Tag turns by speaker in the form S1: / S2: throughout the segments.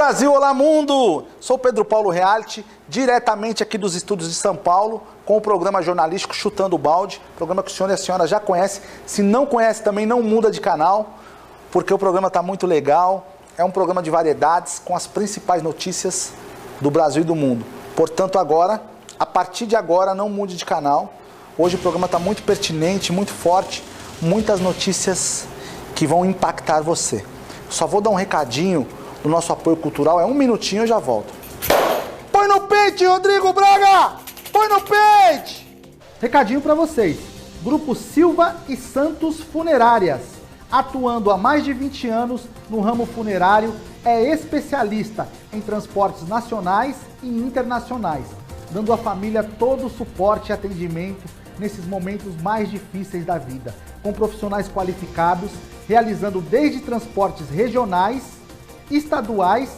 S1: Brasil, olá mundo! Sou Pedro Paulo Reality, diretamente aqui dos estúdios de São Paulo, com o programa jornalístico Chutando o Balde, programa que o senhor e a senhora já conhecem. Se não conhece também, não muda de canal, porque o programa está muito legal. É um programa de variedades, com as principais notícias do Brasil e do mundo. Portanto, agora, a partir de agora, não mude de canal. Hoje o programa está muito pertinente, muito forte, muitas notícias que vão impactar você. Só vou dar um recadinho do nosso apoio cultural, é um minutinho e eu já volto. Põe no pente, Rodrigo Braga! Põe no pente!
S2: Recadinho para vocês. Grupo Silva e Santos Funerárias. Atuando há mais de 20 anos no ramo funerário, é especialista em transportes nacionais e internacionais, dando à família todo o suporte e atendimento nesses momentos mais difíceis da vida, com profissionais qualificados, realizando desde transportes regionais, estaduais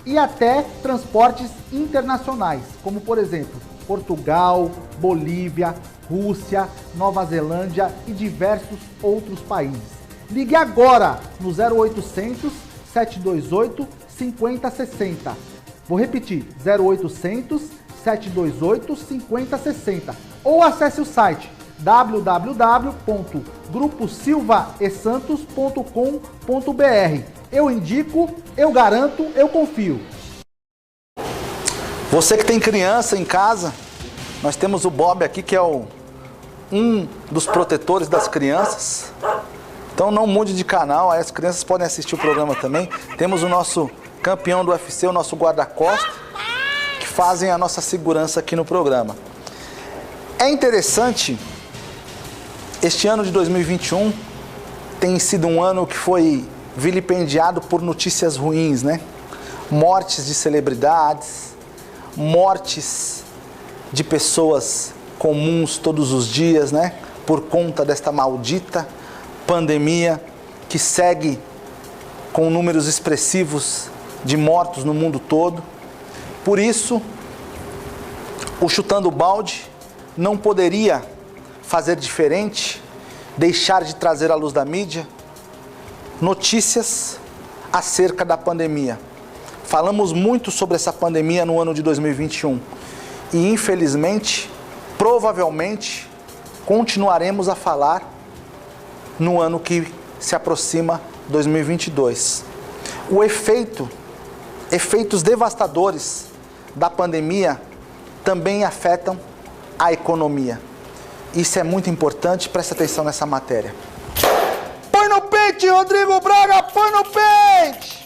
S2: e até transportes internacionais, como por exemplo, Portugal, Bolívia, Rússia, Nova Zelândia e diversos outros países. Ligue agora no 0800 728 5060. Vou repetir, 0800 728 5060 ou acesse o site www.gruposilvaesantos.com.br. Eu indico, eu garanto, eu confio.
S1: Você que tem criança em casa, nós temos o Bob aqui, que é um dos protetores das crianças. Então não mude de canal, aí as crianças podem assistir o programa também. Temos o nosso campeão do UFC, o nosso guarda-costas, que fazem a nossa segurança aqui no programa. É interessante, este ano de 2021 tem sido um ano que foi vilipendiado por notícias ruins, né? Mortes de celebridades, mortes de pessoas comuns todos os dias, né? Por conta desta maldita pandemia que segue com números expressivos de mortos no mundo todo. Por isso, o Chutando o Balde não poderia fazer diferente, deixar de trazer à luz da mídia notícias acerca da pandemia. Falamos muito sobre essa pandemia no ano de 2021 e, infelizmente, provavelmente, continuaremos a falar no ano que se aproxima, 2022. Efeitos devastadores da pandemia também afetam a economia. Isso é muito importante, preste atenção nessa matéria. Põe no pente, Rodrigo Braga, põe no pente!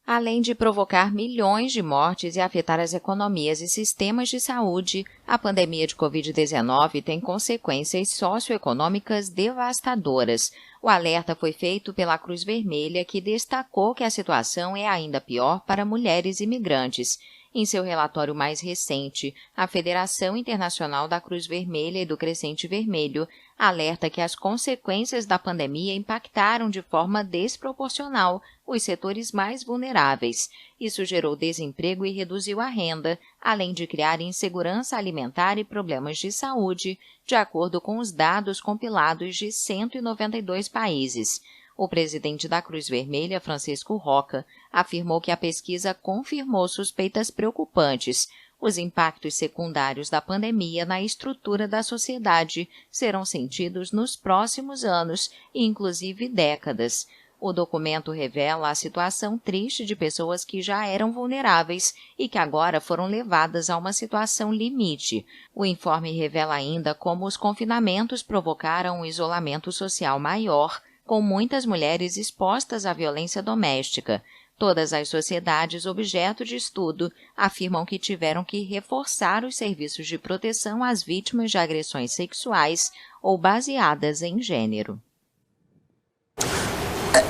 S3: Além de provocar milhões de mortes e afetar as economias e sistemas de saúde, a pandemia de Covid-19 tem consequências socioeconômicas devastadoras. O alerta foi feito pela Cruz Vermelha, que destacou que a situação é ainda pior para mulheres imigrantes. Em seu relatório mais recente, a Federação Internacional da Cruz Vermelha e do Crescente Vermelho alerta que as consequências da pandemia impactaram de forma desproporcional os setores mais vulneráveis. Isso gerou desemprego e reduziu a renda, além de criar insegurança alimentar e problemas de saúde, de acordo com os dados compilados de 192 países. O presidente da Cruz Vermelha, Francisco Roca, afirmou que a pesquisa confirmou suspeitas preocupantes. Os impactos secundários da pandemia na estrutura da sociedade serão sentidos nos próximos anos e, inclusive, décadas. O documento revela a situação triste de pessoas que já eram vulneráveis e que agora foram levadas a uma situação limite. O informe revela ainda como os confinamentos provocaram um isolamento social maior, com muitas mulheres expostas à violência doméstica. Todas as sociedades objeto de estudo afirmam que tiveram que reforçar os serviços de proteção às vítimas de agressões sexuais ou baseadas em gênero.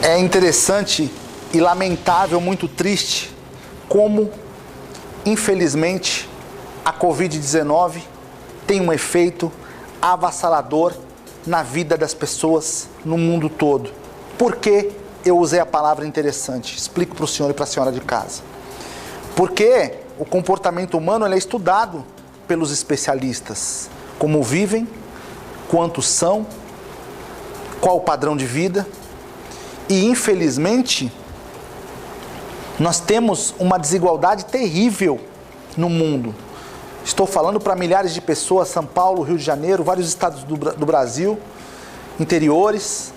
S1: É interessante e lamentável, muito triste, como, infelizmente, a Covid-19 tem um efeito avassalador na vida das pessoas no mundo todo. Por que eu usei a palavra interessante? Explico para o senhor e para a senhora de casa. Porque o comportamento humano ele é estudado pelos especialistas. Como vivem, quantos são, qual o padrão de vida. E, infelizmente, Nós temos uma desigualdade terrível no mundo. Estou falando para milhares de pessoas, São Paulo, Rio de Janeiro, vários estados do Brasil, interiores.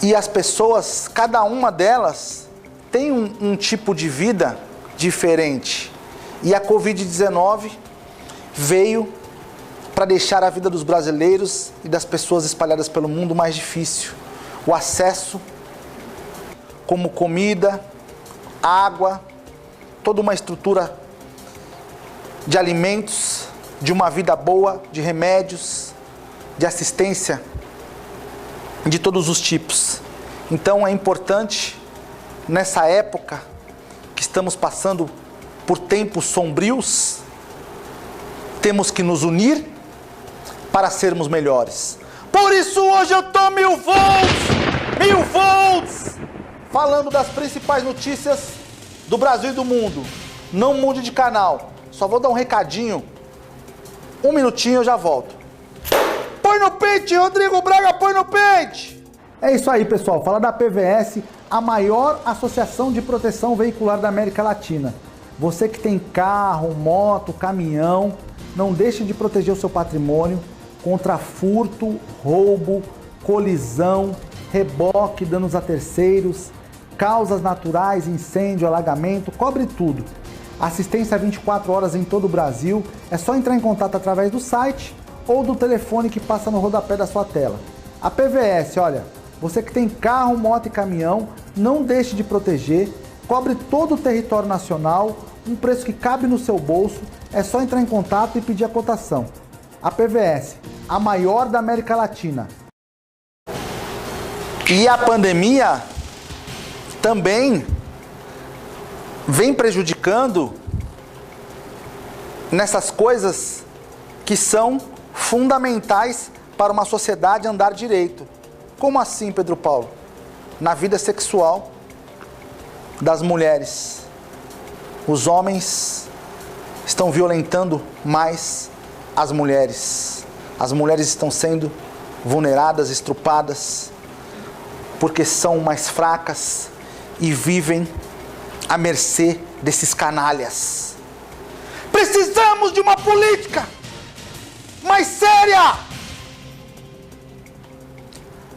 S1: E as pessoas, cada uma delas, tem um tipo de vida diferente. E a Covid-19 veio para deixar a vida dos brasileiros e das pessoas espalhadas pelo mundo mais difícil. O acesso, como comida, água, toda uma estrutura de alimentos, de uma vida boa, de remédios, de assistência de todos os tipos. Então é importante, nessa época que estamos passando por tempos sombrios, temos que nos unir para sermos melhores. Por isso hoje eu tô 1000 volts, falando das principais notícias do Brasil e do mundo. Não mude de canal, só vou dar um recadinho, 1 minutinho eu já volto. Põe no pente, Rodrigo Braga, põe no pente!
S2: É isso aí, pessoal. Fala da PVS, a maior associação de proteção veicular da América Latina. Você que tem carro, moto, caminhão, não deixe de proteger o seu patrimônio contra furto, roubo, colisão, reboque, danos a terceiros, causas naturais, incêndio, alagamento, cobre tudo. Assistência 24 horas em todo o Brasil. É só entrar em contato através do site ou do telefone que passa no rodapé da sua tela. A PVS, olha, você que tem carro, moto e caminhão, não deixe de proteger, cobre todo o território nacional, um preço que cabe no seu bolso, é só entrar em contato e pedir a cotação. A PVS, a maior da América Latina.
S1: E a pandemia também vem prejudicando nessas coisas que são fundamentais para uma sociedade andar direito. Como assim, Pedro Paulo? Na vida sexual das mulheres. Os homens estão violentando mais as mulheres. As mulheres estão sendo vulneradas, estrupadas, porque são mais fracas e vivem à mercê desses canalhas. Precisamos de uma política mais séria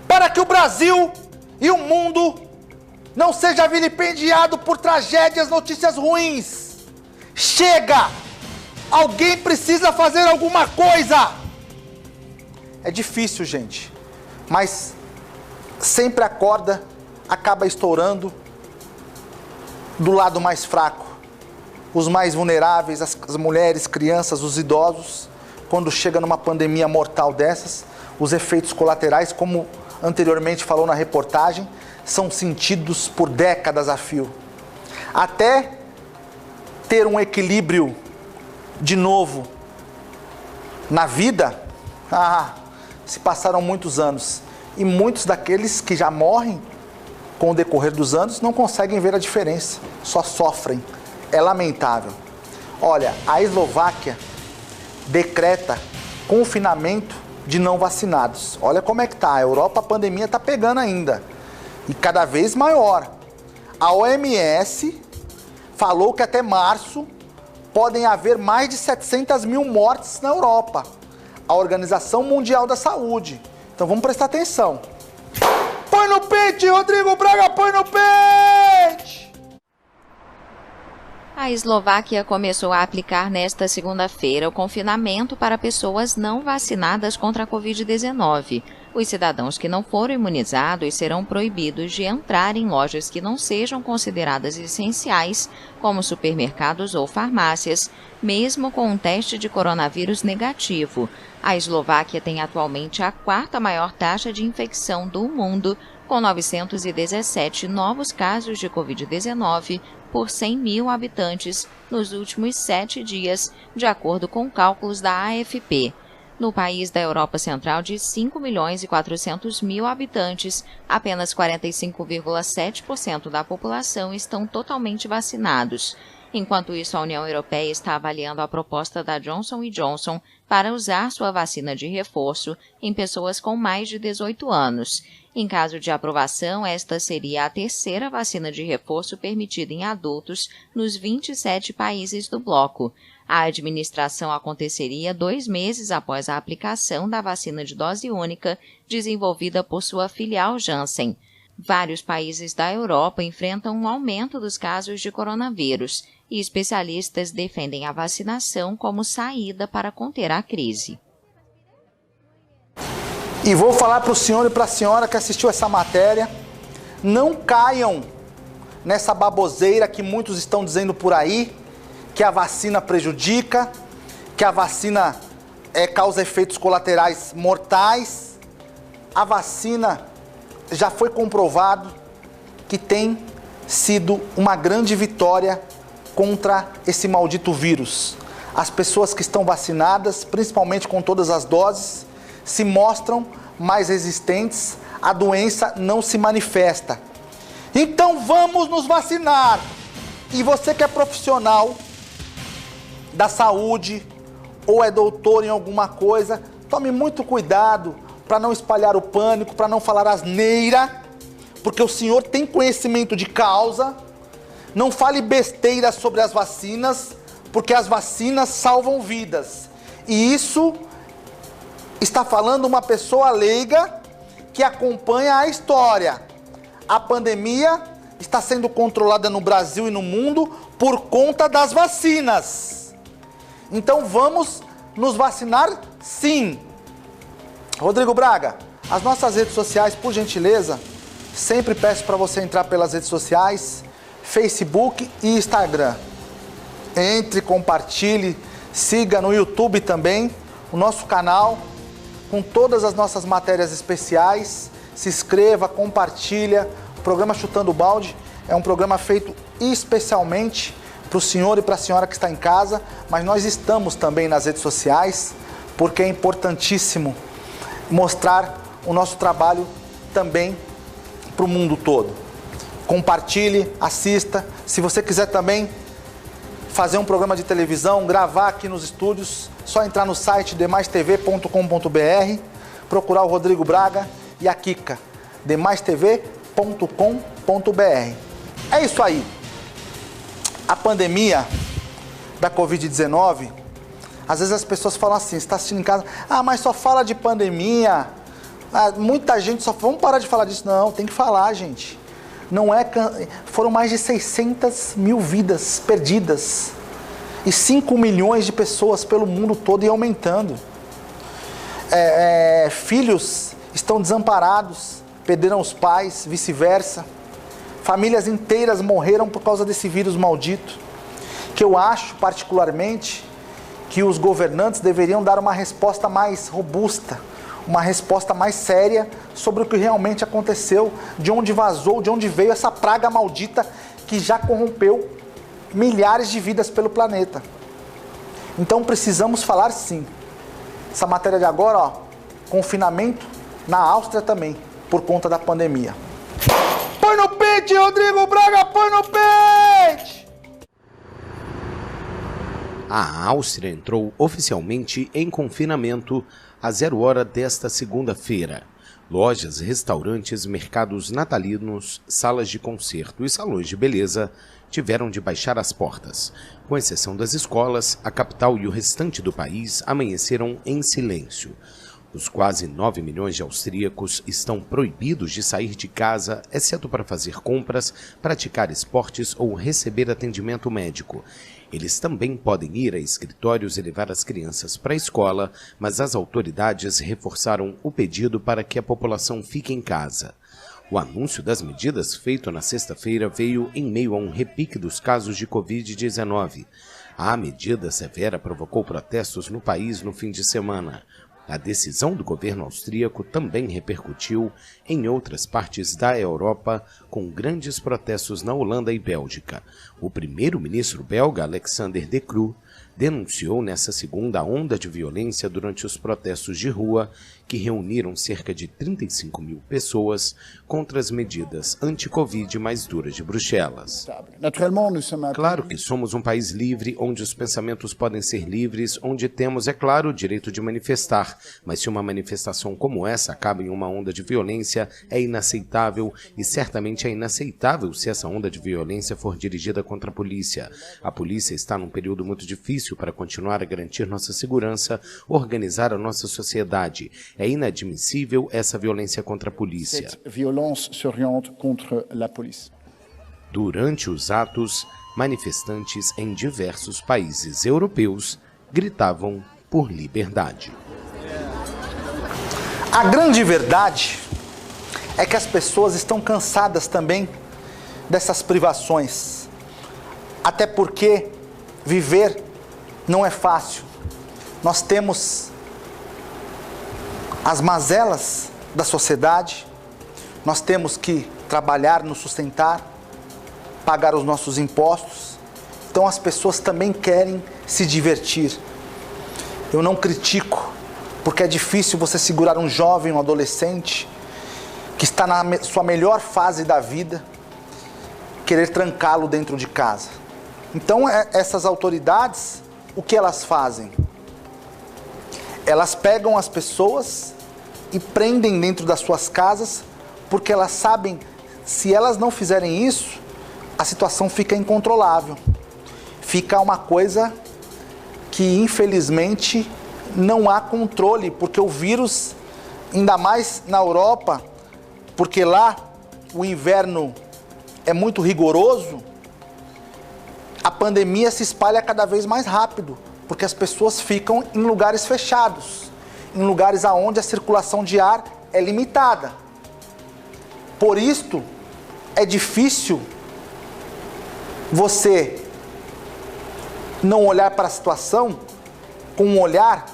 S1: para que o Brasil e o mundo não seja vilipendiado por tragédias, notícias ruins. Chega! Alguém precisa fazer alguma coisa! É difícil, gente, mas sempre a corda acaba estourando do lado mais fraco. Os mais vulneráveis, as mulheres, crianças, os idosos. Quando chega numa pandemia mortal dessas, os efeitos colaterais, como anteriormente falou na reportagem, são sentidos por décadas a fio. Até ter um equilíbrio de novo na vida, se passaram muitos anos. E muitos daqueles que já morrem com o decorrer dos anos não conseguem ver a diferença, só sofrem. É lamentável. Olha, a Eslováquia decreta confinamento de não vacinados. Olha como é que tá. A Europa, a pandemia tá pegando ainda. E cada vez maior. A OMS falou que até março podem haver mais de 700 mil mortes na Europa. A Organização Mundial da Saúde. Então vamos prestar atenção. Põe no pente, Rodrigo Braga, põe no pente!
S3: A Eslováquia começou a aplicar nesta segunda-feira o confinamento para pessoas não vacinadas contra a Covid-19. Os cidadãos que não foram imunizados serão proibidos de entrar em lojas que não sejam consideradas essenciais, como supermercados ou farmácias, mesmo com um teste de coronavírus negativo. A Eslováquia tem atualmente a 4ª maior taxa de infecção do mundo, com 917 novos casos de Covid-19 por 100 mil habitantes nos últimos 7 dias, de acordo com cálculos da AFP. No país da Europa Central de 5.400.000 habitantes, apenas 45,7% da população estão totalmente vacinados. Enquanto isso, a União Europeia está avaliando a proposta da Johnson & Johnson para usar sua vacina de reforço em pessoas com mais de 18 anos. Em caso de aprovação, esta seria a terceira vacina de reforço permitida em adultos nos 27 países do bloco. A administração aconteceria 2 meses após a aplicação da vacina de dose única desenvolvida por sua filial Janssen. Vários países da Europa enfrentam um aumento dos casos de coronavírus e especialistas defendem a vacinação como saída para conter a crise.
S1: E vou falar para o senhor e para a senhora que assistiu essa matéria, não caiam nessa baboseira que muitos estão dizendo por aí, que a vacina prejudica, que a vacina causa efeitos colaterais mortais. A vacina já foi comprovado que tem sido uma grande vitória contra esse maldito vírus. As pessoas que estão vacinadas, principalmente com todas as doses, se mostram mais resistentes, a doença não se manifesta. Então vamos nos vacinar. E você que é profissional da saúde ou é doutor em alguma coisa, tome muito cuidado para não espalhar o pânico, para não falar asneira, porque o senhor tem conhecimento de causa. Não fale besteira sobre as vacinas, porque as vacinas salvam vidas. E isso está falando uma pessoa leiga que acompanha a história. A pandemia está sendo controlada no Brasil e no mundo por conta das vacinas. Então vamos nos vacinar sim. Rodrigo Braga, as nossas redes sociais, por gentileza, sempre peço para você entrar pelas redes sociais, Facebook e Instagram. Entre, compartilhe, siga no YouTube também o nosso canal com todas as nossas matérias especiais. Se inscreva, compartilha. O programa Chutando o Balde é um programa feito especialmente para o senhor e para a senhora que está em casa, mas nós estamos também nas redes sociais, porque é importantíssimo mostrar o nosso trabalho também para o mundo todo. Compartilhe, assista. Se você quiser também fazer um programa de televisão, gravar aqui nos estúdios, só entrar no site demaistv.com.br, procurar o Rodrigo Braga e a Kika, demaistv.com.br. É isso aí. A pandemia da Covid-19, às vezes as pessoas falam assim, você está assistindo em casa, mas só fala de pandemia, muita gente só... Vamos parar de falar disso. Não, tem que falar, gente. Não é... Foram mais de 600 mil vidas perdidas e 5 milhões de pessoas pelo mundo todo e aumentando. Filhos estão desamparados, perderam os pais, vice-versa. Famílias inteiras morreram por causa desse vírus maldito, que eu acho particularmente que os governantes deveriam dar uma resposta mais robusta, uma resposta mais séria sobre o que realmente aconteceu, de onde vazou, de onde veio essa praga maldita que já corrompeu milhares de vidas pelo planeta. Então precisamos falar sim. Essa matéria de agora, confinamento na Áustria também, por conta da pandemia. Põe no pente, Rodrigo Braga, põe no pente!
S4: A Áustria entrou oficialmente em confinamento às 0h desta segunda-feira. Lojas, restaurantes, mercados natalinos, salas de concerto e salões de beleza tiveram de baixar as portas. Com exceção das escolas, a capital e o restante do país amanheceram em silêncio. Os quase 9 milhões de austríacos estão proibidos de sair de casa, exceto para fazer compras, praticar esportes ou receber atendimento médico. Eles também podem ir a escritórios e levar as crianças para a escola, mas as autoridades reforçaram o pedido para que a população fique em casa. O anúncio das medidas feito na sexta-feira veio em meio a um repique dos casos de Covid-19. A medida severa provocou protestos no país no fim de semana. A decisão do governo austríaco também repercutiu em outras partes da Europa, com grandes protestos na Holanda e Bélgica. O primeiro-ministro belga, Alexander De Croo, denunciou nessa segunda onda de violência durante os protestos de rua que reuniram cerca de 35 mil pessoas contra as medidas anti-Covid mais duras de Bruxelas. Claro que somos um país livre, onde os pensamentos podem ser livres, onde temos, é claro, o direito de manifestar, mas se uma manifestação como essa acaba em uma onda de violência, é inaceitável e certamente é inaceitável se essa onda de violência for dirigida contra a polícia. A polícia está num período muito difícil para continuar a garantir nossa segurança, organizar a nossa sociedade. É inadmissível essa violência contra a polícia. Durante os atos, manifestantes em diversos países europeus gritavam por liberdade.
S1: A grande verdade é que as pessoas estão cansadas também dessas privações. Até porque viver não é fácil. Nós temos as mazelas da sociedade, nós temos que trabalhar, nos sustentar, pagar os nossos impostos. Então as pessoas também querem se divertir. Eu não critico, porque é difícil você segurar um jovem, um adolescente, que está na sua melhor fase da vida, querer trancá-lo dentro de casa. Então essas autoridades, o que elas fazem? Elas pegam as pessoas e prendem dentro das suas casas, porque elas sabem, se elas não fizerem isso, a situação fica incontrolável. Fica uma coisa que, infelizmente, não há controle, porque o vírus, ainda mais na Europa, porque lá o inverno é muito rigoroso, a pandemia se espalha cada vez mais rápido, porque as pessoas ficam em lugares fechados, em lugares onde a circulação de ar é limitada. Por isto, é difícil você não olhar para a situação com um olhar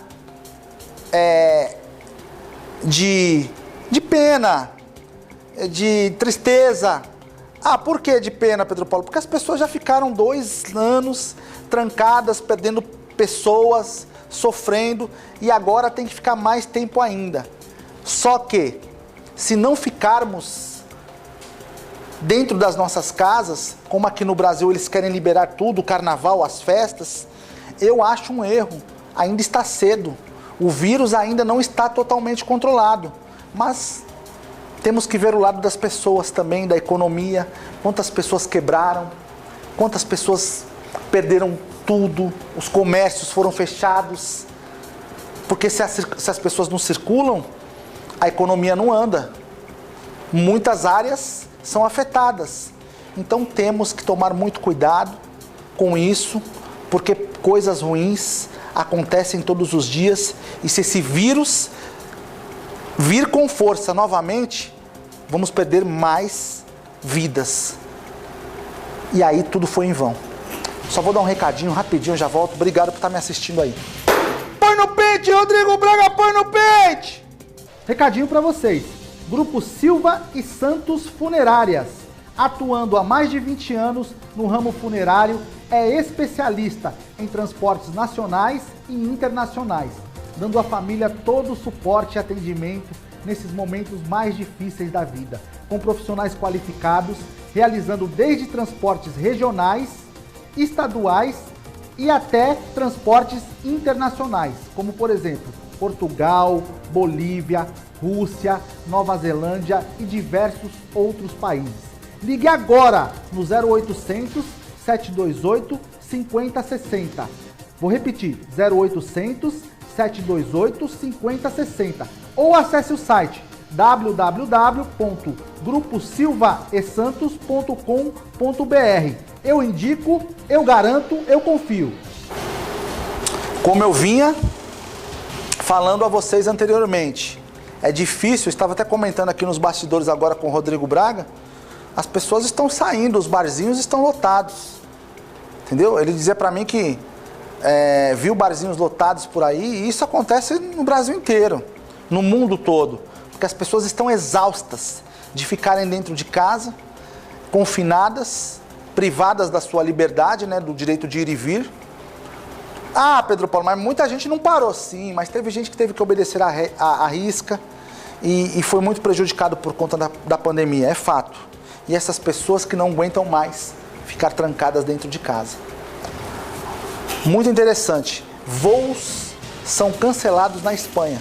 S1: de pena, de tristeza. Ah, por que de pena, Pedro Paulo? Porque as pessoas já ficaram 2 anos trancadas, perdendo pessoas, sofrendo, e agora tem que ficar mais tempo ainda. Só que, se não ficarmos dentro das nossas casas, como aqui no Brasil eles querem liberar tudo, o carnaval, as festas, eu acho um erro. Ainda está cedo. O vírus ainda não está totalmente controlado. Mas temos que ver o lado das pessoas também, da economia. Quantas pessoas quebraram, quantas pessoas perderam tudo, os comércios foram fechados. Porque se as pessoas não circulam, a economia não anda. Muitas áreas são afetadas. Então temos que tomar muito cuidado com isso, porque coisas ruins acontecem todos os dias, e se esse vírus vir com força novamente, vamos perder mais vidas. E aí tudo foi em vão. Só vou dar um recadinho rapidinho, já volto. Obrigado por estar me assistindo aí. Põe no pente, Rodrigo Braga, põe no pente!
S2: Recadinho para vocês. Grupo Silva e Santos Funerárias, atuando há mais de 20 anos no ramo funerário, é especialista em transportes nacionais e internacionais, dando à família todo o suporte e atendimento nesses momentos mais difíceis da vida, com profissionais qualificados, realizando desde transportes regionais, estaduais e até transportes internacionais, como por exemplo, Portugal, Bolívia, Rússia, Nova Zelândia e diversos outros países. Ligue agora no 0800 728 5060. Vou repetir, 0800 728 5060. Ou acesse o site www.gruposilvaesantos.com.br. Eu indico, eu garanto, eu confio.
S1: Como eu vinha falando a vocês anteriormente, é difícil, eu estava até comentando aqui nos bastidores agora com o Rodrigo Braga, as pessoas estão saindo, os barzinhos estão lotados, entendeu? Ele dizia para mim que viu barzinhos lotados por aí, e isso acontece no Brasil inteiro, no mundo todo, porque as pessoas estão exaustas de ficarem dentro de casa, confinadas, privadas da sua liberdade, né, do direito de ir e vir, Ah, Pedro Paulo, mas muita gente não parou sim, mas teve gente que teve que obedecer à risca e foi muito prejudicado por conta da pandemia, é fato. E essas pessoas que não aguentam mais ficar trancadas dentro de casa. Muito interessante, voos são cancelados na Espanha.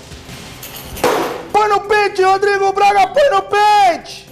S1: Põe no pente, Rodrigo Braga, põe no pente!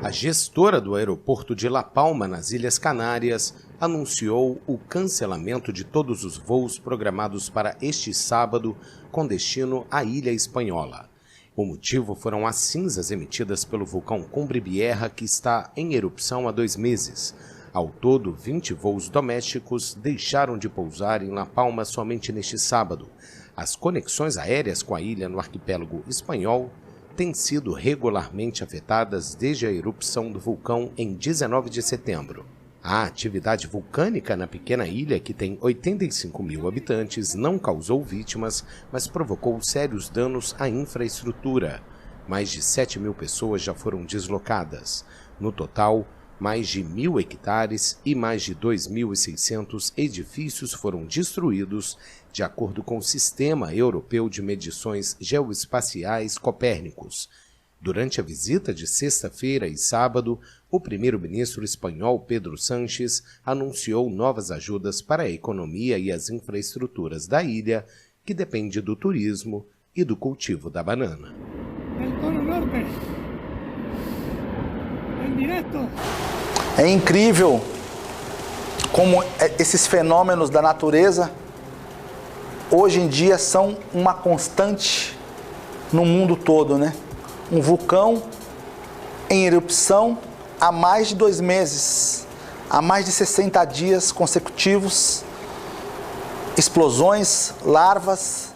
S4: A gestora do aeroporto de La Palma, nas Ilhas Canárias, anunciou o cancelamento de todos os voos programados para este sábado com destino à ilha espanhola. O motivo foram as cinzas emitidas pelo vulcão Cumbre Vieja, que está em erupção há 2 meses. Ao todo, 20 voos domésticos deixaram de pousar em La Palma somente neste sábado. As conexões aéreas com a ilha no arquipélago espanhol têm sido regularmente afetadas desde a erupção do vulcão em 19 de setembro. A atividade vulcânica na pequena ilha, que tem 85 mil habitantes, não causou vítimas, mas provocou sérios danos à infraestrutura. Mais de 7 mil pessoas já foram deslocadas. No total, mais de 1.000 hectares e mais de 2.600 edifícios foram destruídos, de acordo com o Sistema Europeu de Medições Geoespaciais Copérnicos. Durante a visita de sexta-feira e sábado, o primeiro-ministro espanhol Pedro Sánchez anunciou novas ajudas para a economia e as infraestruturas da ilha, que depende do turismo e do cultivo da banana.
S1: É incrível como esses fenômenos da natureza hoje em dia são uma constante no mundo todo, né? Um vulcão em erupção há mais de 2 meses, há mais de 60 dias consecutivos, explosões, larvas,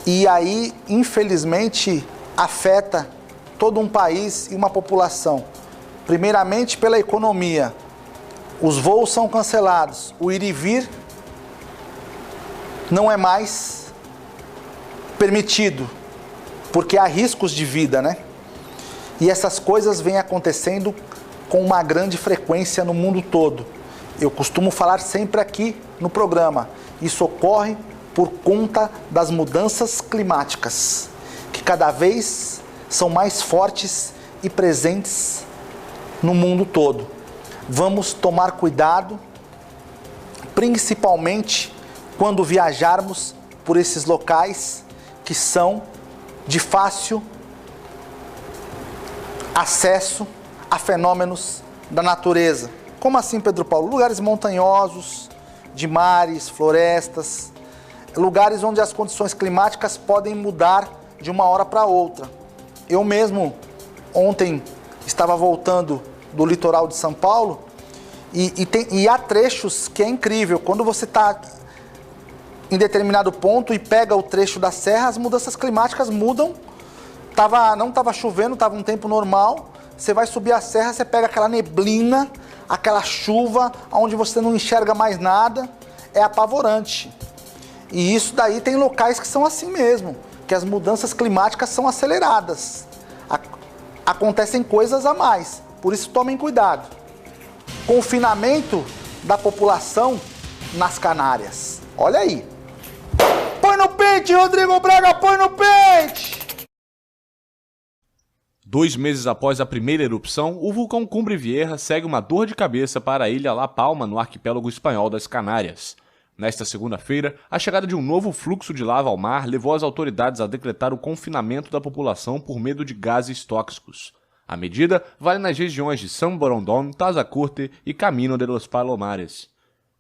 S1: e aí, infelizmente, afeta todo um país e uma população. Primeiramente pela economia, os voos são cancelados, o ir e vir não é mais permitido, porque há riscos de vida, né? E essas coisas vêm acontecendo com uma grande frequência no mundo todo. Eu costumo falar sempre aqui no programa, isso ocorre por conta das mudanças climáticas, que cada vez são mais fortes e presentes no mundo todo. Vamos tomar cuidado, principalmente quando viajarmos por esses locais que são de fácil acesso a fenômenos da natureza. Como assim, Pedro Paulo? Lugares montanhosos, de mares, florestas, lugares onde as condições climáticas podem mudar de uma hora para outra. Eu mesmo, ontem, estava voltando do litoral de São Paulo e há trechos que é incrível. Quando você está em determinado ponto e pega o trecho da serra, as mudanças climáticas mudam. Não estava chovendo, estava um tempo normal. Você vai subir a serra, você pega aquela neblina, aquela chuva, onde você não enxerga mais nada. É apavorante. E isso daí tem locais que são assim mesmo, que as mudanças climáticas são aceleradas. Acontecem coisas a mais, por isso tomem cuidado. Confinamento da população nas Canárias. Olha aí. Põe no pente, Rodrigo Braga, põe no pente!
S5: 2 meses após a primeira erupção, o vulcão Cumbre Vieja segue uma dor de cabeça para a ilha La Palma, no arquipélago espanhol das Canárias. Nesta segunda-feira, a chegada de um novo fluxo de lava ao mar levou as autoridades a decretar o confinamento da população por medo de gases tóxicos. A medida vale nas regiões de San Borondón, Tazacurte e Camino de los Palomares.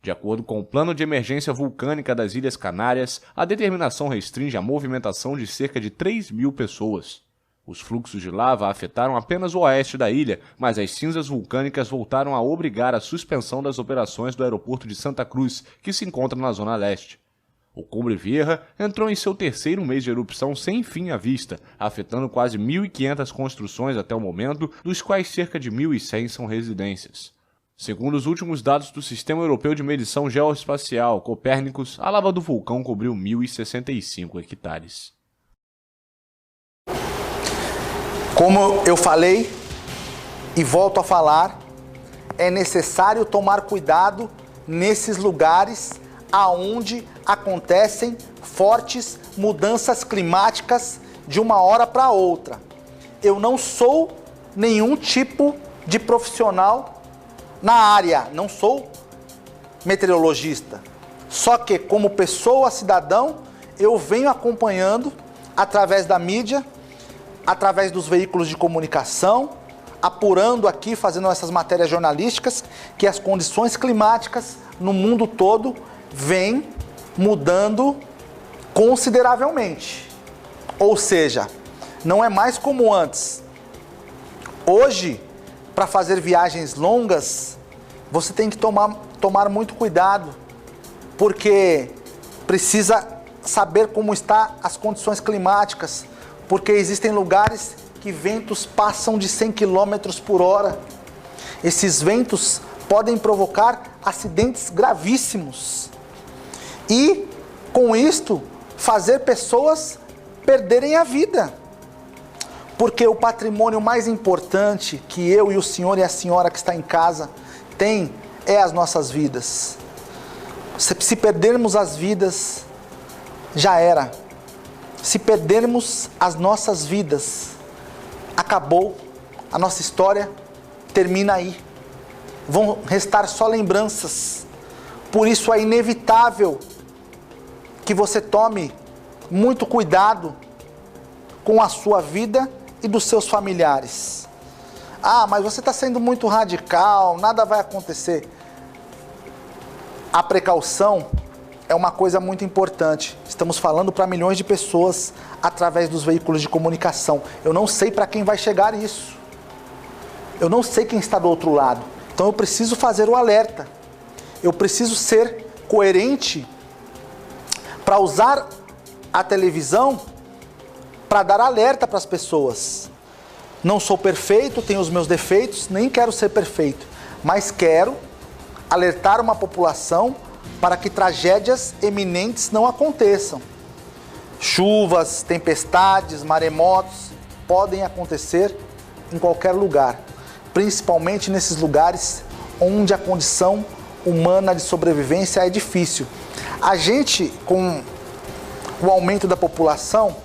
S5: De acordo com o Plano de Emergência Vulcânica das Ilhas Canárias, a determinação restringe a movimentação de cerca de 3.000 pessoas. Os fluxos de lava afetaram apenas o oeste da ilha, mas as cinzas vulcânicas voltaram a obrigar a suspensão das operações do aeroporto de Santa Cruz, que se encontra na zona leste. O Cumbre Vieja entrou em seu 3º mês de erupção sem fim à vista, afetando quase 1.500 construções até o momento, dos quais cerca de 1.100 são residências. Segundo os últimos dados do Sistema Europeu de Medição Geoespacial, Copérnicos, a lava do vulcão cobriu 1.065 hectares.
S1: Como eu falei e volto a falar, é necessário tomar cuidado nesses lugares aonde acontecem fortes mudanças climáticas de uma hora para outra. Eu não sou nenhum tipo de profissional na área, não sou meteorologista. Só que como pessoa, cidadão, eu venho acompanhando através da mídia, através dos veículos de comunicação, apurando aqui, fazendo essas matérias jornalísticas, que as condições climáticas no mundo todo vêm mudando consideravelmente. Ou seja, não é mais como antes. Hoje, para fazer viagens longas, você tem que tomar muito cuidado, porque precisa saber como estão as condições climáticas, porque existem lugares que ventos passam de 100 km por hora. Esses ventos podem provocar acidentes gravíssimos e, com isto, fazer pessoas perderem a vida. Porque o patrimônio mais importante que eu e o senhor e a senhora que está em casa tem é as nossas vidas. Se perdermos as vidas, já era. Se perdermos as nossas vidas, acabou. A nossa história termina aí. Vão restar só lembranças. Por isso é inevitável que você tome muito cuidado com a sua vida e dos seus familiares. Ah, mas você está sendo muito radical, nada vai acontecer. A precaução é uma coisa muito importante. Estamos falando para milhões de pessoas através dos veículos de comunicação. Eu não sei para quem vai chegar isso. Eu não sei quem está do outro lado. Então eu preciso fazer o alerta. Eu preciso ser coerente para usar a televisão para dar alerta para as pessoas. Não sou perfeito, tenho os meus defeitos, nem quero ser perfeito, mas quero alertar uma população para que tragédias eminentes não aconteçam. Chuvas, tempestades, maremotos podem acontecer em qualquer lugar, principalmente nesses lugares onde a condição humana de sobrevivência é difícil. A gente, com o aumento da população,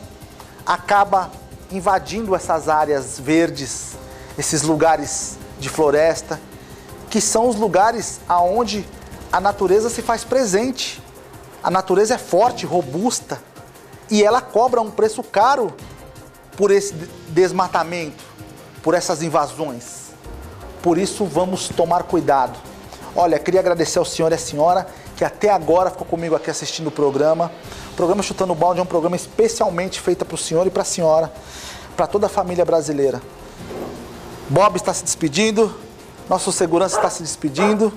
S1: acaba invadindo essas áreas verdes, esses lugares de floresta, que são os lugares aonde a natureza se faz presente. A natureza é forte, robusta, e ela cobra um preço caro por esse desmatamento, por essas invasões. Por isso vamos tomar cuidado. Olha, queria agradecer ao senhor e à senhora que até agora ficou comigo aqui assistindo o programa. O programa Chutando Balde é um programa especialmente feito para o senhor e para a senhora, para toda a família brasileira. Bob está se despedindo, nosso segurança está se despedindo.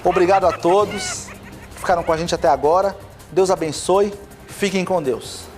S1: Obrigado a todos que ficaram com a gente até agora. Deus abençoe. Fiquem com Deus.